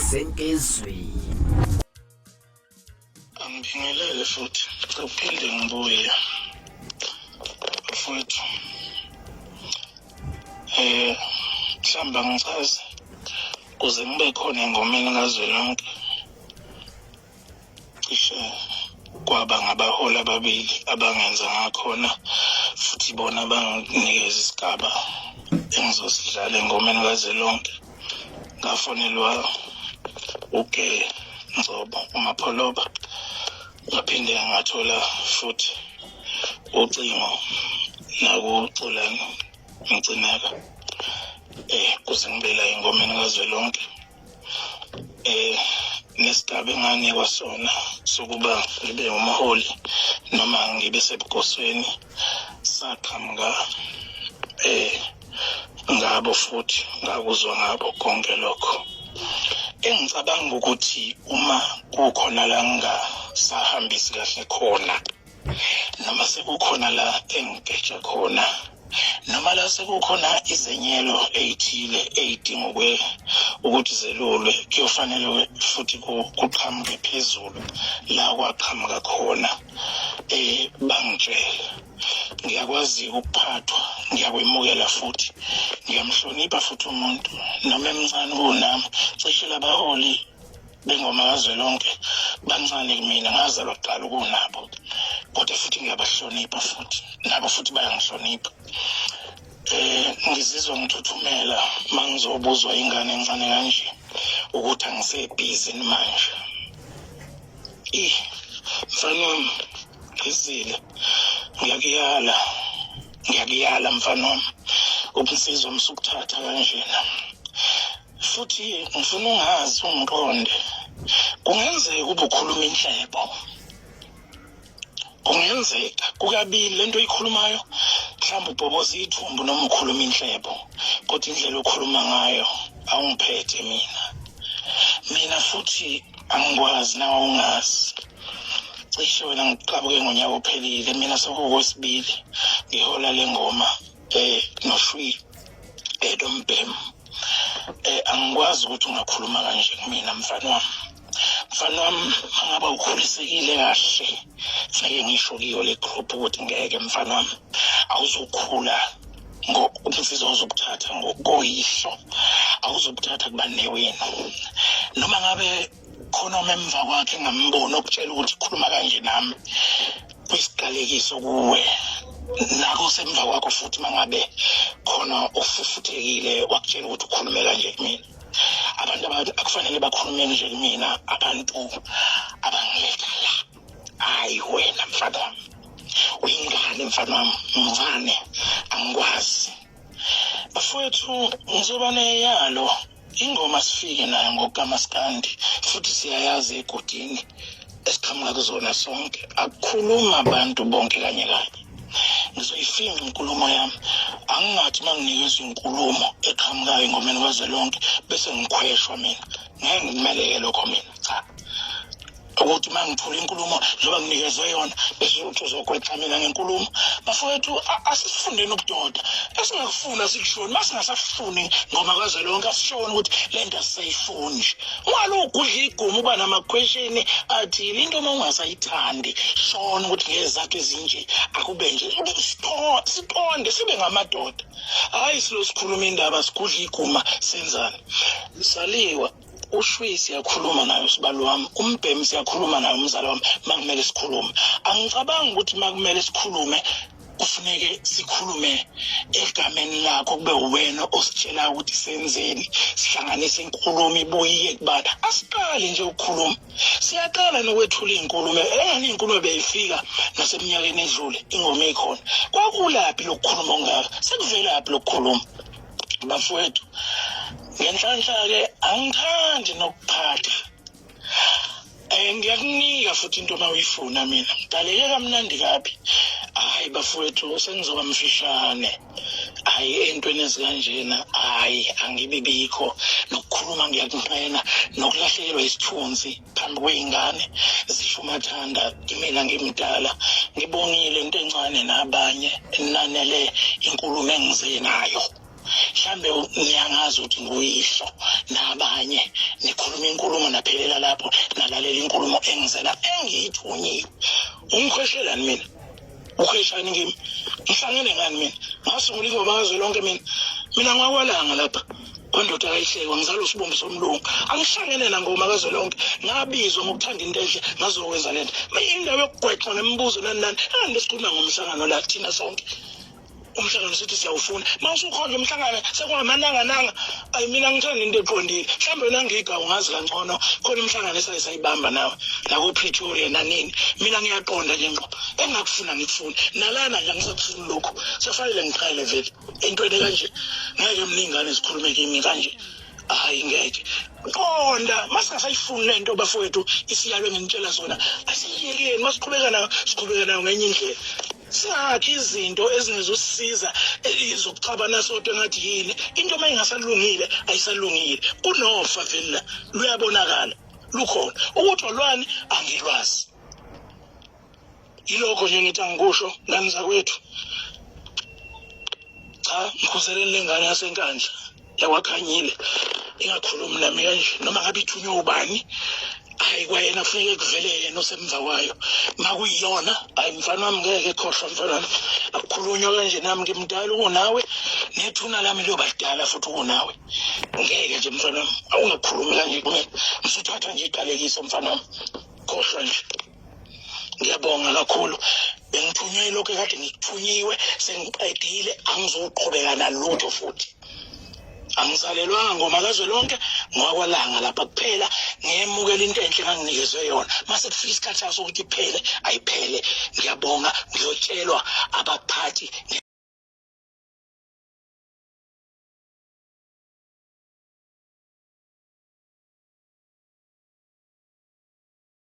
Senkezweni. Angibingelele futhi uphinde ngibuye mfowethu. Mhlamba ngichaze kuze ngibe khona engomeni kazwelonke. Cishe kwaba ngabaholi ababili abangenza ngakhona futhi bona banginikeza isigaba engizosidlala engomeni kazwelonke. Ngafonelwa Ngcobo uMapholoba, ngaphinde ngathola futhi ucingo nakuCulani Mgcinaka kuze ngibe la engomeni kazwelonke. Nesigaba enganikwa sona sokuba ngibe umholi noma ngibe sebukosweni saqhamuka ngabo futhi ngakuzwa ngabo konke lokho. Engicabanga ukuthi uma kukhona la ngasahambisi kahle khona, noma sekukhona la engigeja khona, noma la sekukhona izenyelo ezithile ezidinga ukuthi zelulwe, kuyofanele futhi kuqhamuke phezulu la kwaqhamuka khona bangitshela. Ngiyakwazi ukuphathwa, ngiyakwemukela futhi ngiyamhlonipha futhi umuntu noma emncane kunami. Cishe labaholi bengoma kazwelonke bancane kumina, ngazalwa kuqala kunabo, kodwa futhi ngiyabahlonipha futhi nabo futhi bayangihlonipha. Ngizizwa ngithuthumela mangizobuzwa ingane encane kanje ukuthi angisebhizi manje. Mfana wami Phezile, ngiyakuyala mfana wami ukusizwa msukuthatha kanjena. Futhi ngifuna ungazi ungiqonde, kungenzeka ube ukhuluma inhlebo, kungenzeka kukabili lento oyikhulumayo, mhlawumbe ubhoboza ithumbu noma ukhuluma inhlebo, kodwa indlela okhuluma ngayo awungiphethe mina futhi angikwazi nawe ungazi. Cishe wena ngiqabuke ngonyaka ophelile, mina sekuwesibili ngihola lengoma noShwi Dombem. Angikwazi ukuthi ungakhuluma kanje kumina mfana wami. Mfana wami, mangabe ukhulisekile kahle, ngeke ngisho kiyo le group ukuthi ngeke mfana wami awuzokhula ngokumfisa uzokuthatha ngokoyihlo, awuzokuthatha kubane wena. Noma ngabe khona umemva kwakhe ngambona okutshela ukuthi khuluma kanje nami, kwisiqalekiso kuwe nako semva kwakho futhi mangabe khona ofufuthekile wakutshela ukuthi ukhulume kanje kumina. Abantu akufanele bakhulume nje kumina, abantu abangiletha la. Hayi wena mfana wami, uyingane mfana wami, ngivane angikwazi. Bafowethu ngizoba neyalo ingoma sifike nayo ngokaMaskandi futhi siyayazi egodini esiqhamuka kuzona sonke. Akukhuluma abantu bonke kanye kanye. Ngizoyifinca inkulumo yami, angingathi manginikeza inkulumo eqhamukayo engomeni kazwelonke bese ngikhweshwa mina. Ngeke ngimeleke lokho mina, cha. Ukuthi mangithola inkulumo njengoba nginikezwe yona bese uthi uzokweqa mina ngenkulumo. Bafowethu asifundeni ubudoda, esingakufuna sikushoni, masingasafuni ngoma kazwelonke asishoni ukuthi lento asisayifuni. Ungalokhu udla iguma uba nama-question athi into uma ungasayithandi shona ukuthi ngezizathu ezinje akube nje. Siqonde sibe ngamadoda, hayi silo sikhuluma indaba sigudla iguma senzani. Saliwa uShwi siyakhuluma nayo sibalo wami, uMbhemu siyakhuluma nayo umzala wami makumele sikhulume. Angicabangi ukuthi makumele sikhulume kufuneke sikhulume egameni lakho kube wena ositshela ukuthi senzeni, sihlanganise inkulumo ibuye kubana. Asiqale nje ukukhuluma, siyaqala nokwethula inkulumo. Engani inkulumo beyifika naseminyakeni edlule ingoma ekhona. Kwakulaphi lokukhuluma ongaka, sekuvelaphi lokukhuluma. Bafowethu ngenhlanhla-ke angithandi nokuphatha. Ngiyakunika futhi into uma uyifuna mina. Daleke kamnandi kabi. Hayi bafowethu sengizoba mfishane. Hayi entweni ezikanjena, hayi angibibikho. Nokukhuluma ngiyakunqena, nokulahlekelwa isithunzi phambi kwey'ngane zisho umathanda mina ngimdala. Ngibongile into encane nabanye nanele inkulumo engize nayo. mhlambe niyangazi ukuthi nguyihlo nabanye nikhuluma inkulumo naphelela lapho nalalela inkulumo engizela engiyithunyiwe ungikhweshelani mina ukhweshani kimi ngihlangene ngani mina ngasungula ingoma kazwelonke mina ngakwalanga lapha kwandoda kayihlekwa ngizalo sibombo somlungu angihlangene nangoma kazwelonke ngabizwa ngokuthanda into enhle ngazokwenza lento indawo yokugwexa nemibuzo nani andisikhuluma ngomhlangano la thina sonke umhlangano sithi siyawufuna mawusukhona umhlangano sekungamananga ayi mina ngithanda into eqondile mhlambe wena ngigawu ngazi kangcono khona umhlangano esayibamba nawe nako Pretoria nanini mina ngiyaqonda nje ngqo engakufuna ngikufuna nalana nje ngisakufuna lokho safanele ngiqale vele entweni kanje ngeke mningane sikhulume kimi kanje hayi ngeke qonda masingasayifuni lento bafowethu isiyalwe ngintshela sona asiyekeni masiqhubeka nayo ngenye indlela sakhe izinto ezingezosiza izokucabana sodwa ngathi yini into mayingasalungile ayisalungile kunofa vele luyabonakala lukhona ukuthi olwani angilwazi ilokho nje ngithi angikusho ngani zakwethu cha ngikhuseleni lengane yasenkandla yakwakhanyile ingakhulumi nami kanje noma ngabe ithunywe ubani hayi kwayena kufanele kuvele yena osemva kwayo makuyiyona hayi mfana wami ngeke khohlwa mfana wami akukhulunywa kanje nami ngimdala ukunawe nethuna lami liyobadala futhi ukunawe ngeke nje mfana wami awungakhulumi kanje kumina msuthatha nje iqalekiso mfana wami khohlwa nje ngiyabonga kakhulu bengithunywe lokho kade ngikuthunyiwe sengiqedile angizoqhubeka nalutho futhi angizalelwanga ngoma kazwelonke ngokwalanga lapha kuphela ngiyemukela into enhle nganginikezwe yona mase kufika isikhathi sokuthi iphele ayiphele ngiyabonga ngiyotshelwa abaphathi